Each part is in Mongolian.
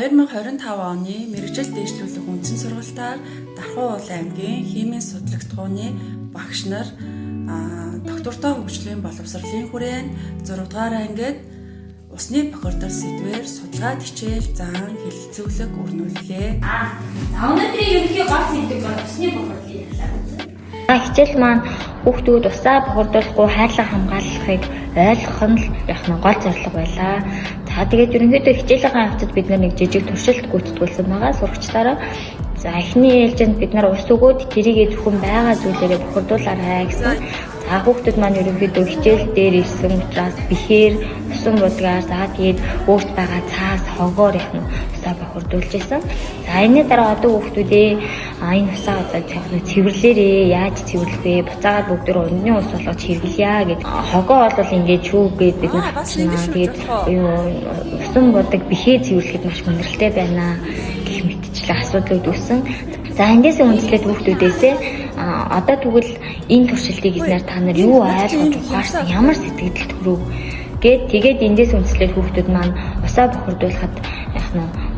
2025 оны мэргэжил дэвшлүүлэх үндсэн сургалтаар Дархан уулын аймгийн химийн судлагдхууны багш нар доктортой хөгжлийн боловсролын хүрээнд 6 дугаар ангид усны бохирдол сэдвээр судалгаа хичээл заан хэлэлцүүлэг өрнүүллээ. Өнөөдрийн ерөнхий гол сэдв бол усны бохирдлын талаар. Хичээл маань хүүхдүүд усаа бохирдуулахгүй хайрлан хамгаалахыг ойлгох нь гол зорилго байлаа. За тэгээд ерөнхийдөө хичээлийн хавцад бид нэг жижиг туршилт гүйцэтгүүлсэн байгаа сурагчдаараа. За эхний ээлжинд бид нар ус өгөөд тэрийгэ зөвхөн байгаа зүйлээрээ бохирдуулаарай гэсэн. За хүүхдүүд маань ерөнхийдөө хичээл дээр ирсэн учраас бэхээр усан будгаар за тэгээд өөрт байгаа цаас хогоор яхна усаа бохирдуулж исэн. За энэний дараа одоо хүүхдүүдээ энэ усаа одоо цэвэрлээрээ яаж цэвэрлэх вэ? Буцаагаад бүгд өнний ус болгож хэрэглэе гэд. Хогоо бол ингээд чүүгээд бид нар тэгээд усан будаг бэхээ цэвэрлэхэд маш хүндрэлтэй байна гэх мэтчлэн асуудлууд үүссэн. За эндээс үндэслээд хүүхдүүдээсээ одоо тэгвэл энэ туршилтыг эзнээр та нар юу ойлгож ухаарсан, ямар сэтгэлд төрөв гэд тэгээд эндээс үндэслээд хүүхдүүд маань усаа бохирдуулахад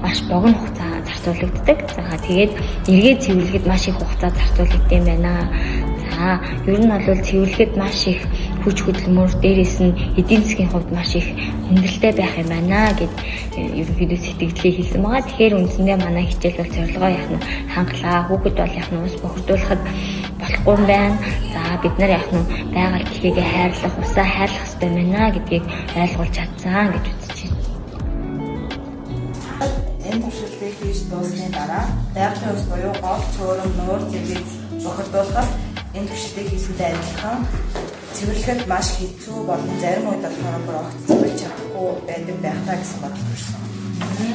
маш богино хугацаа зарцуулагддаг. За тэгээд эргээд цэвэрлэхэд маш их хугацаа зарцуулагдсан юм байна. За ер нь бол цэвэрлэхэд маш их хүч хөдөлмөр, дээрээс нь эдийн засгийн хувьд маш их хүндрэлтэй байх юм байна гэд ерөнхийдөө сэтгэлдээ хэлсэн байгаа. Тэгэхээр үндсэндээ манай хичээл бол зорилгоо хангалаа. Хүүхэд бол ус бохирдуулахад болохгүй юм байна. За бид нар байгаль дэлхийгээ хайрлах, усаа хайрлах хэрэгтэй байна гэдгийг ойлгуулж чадсан гэж үзэж байна. Энэ туршилтыг хийж дуусны дараа байгалийн ус буюу гол, цөөрөм, нуур зэргийг бохирдуулахад энэ туршилтыг хийсэнтэй адилхан цэвэрлэхэд маш хэцүү болон зарим үед болохоор огт цэвэрлж чадахгүй байдаг байхтаа гэсэн бодол төрсөн.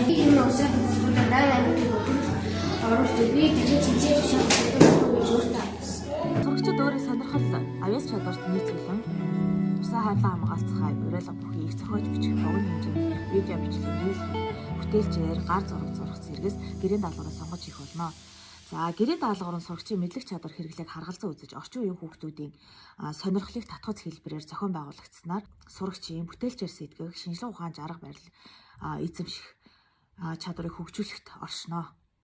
Энэ усаа бохирдуулаад аймагт оруулж би тэгээд хичээж шалгуулсан гэж өөртөө хэлсэн. Сурагчид өөрийн сонирхол аюул чадварт нийцүүлэн усаа хайрлан хамгаалцахаа уриалга бүхийг зохиож бичих богино хэмжээний видео бичлэгийг бүтээлчээр гар зураг зурах зэрэгс гэрээний даалгавраа сонгож хийх болно. За гэрээний даалгавар нь сурагчийн мэдлэг чадвар хэрэглээг харгалзан үзэж орчин үеийн хүүхдүүдийн сонирхлыг татгууц хэлбэрээр зохион байгуулагдсанаар сурагчийн бүтээлчээр сэдгэх шинжилгээ ухаан арга барил эзэмших чадварыг хөгжүүлэхэд оршино.